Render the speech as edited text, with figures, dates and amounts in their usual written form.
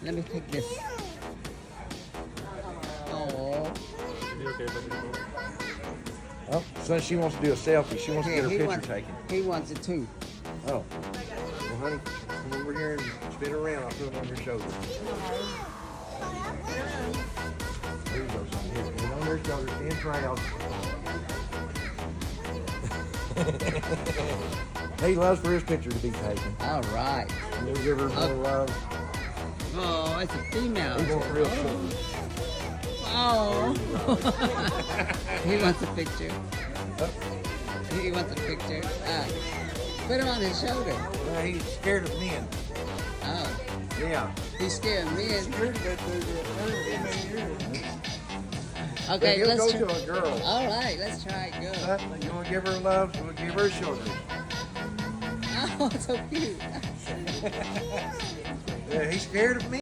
Let me take this. Oh. You okay, baby? Oh, so she wants to do a selfie. She wants to get her picture taken. He wants it too. Oh. Well, honey, come over here and spin around. I'll put them on your shoulder. There you go, son. Here, get on your shoulder. Stand proud. He loves for his picture to be taken. All right. You'll give her more love. Oh, it's a female. He wants real sugar. Oh. He wants a picture. He wants a picture. Put him on his shoulder. He's scared of men. Oh. Yeah. He's scared of men. But Okay, he'll let's go to a girl. All right, let's try it. Go. You want to give her love? You want to give her sugar? Oh, so cute. Yeah, he's scared of me.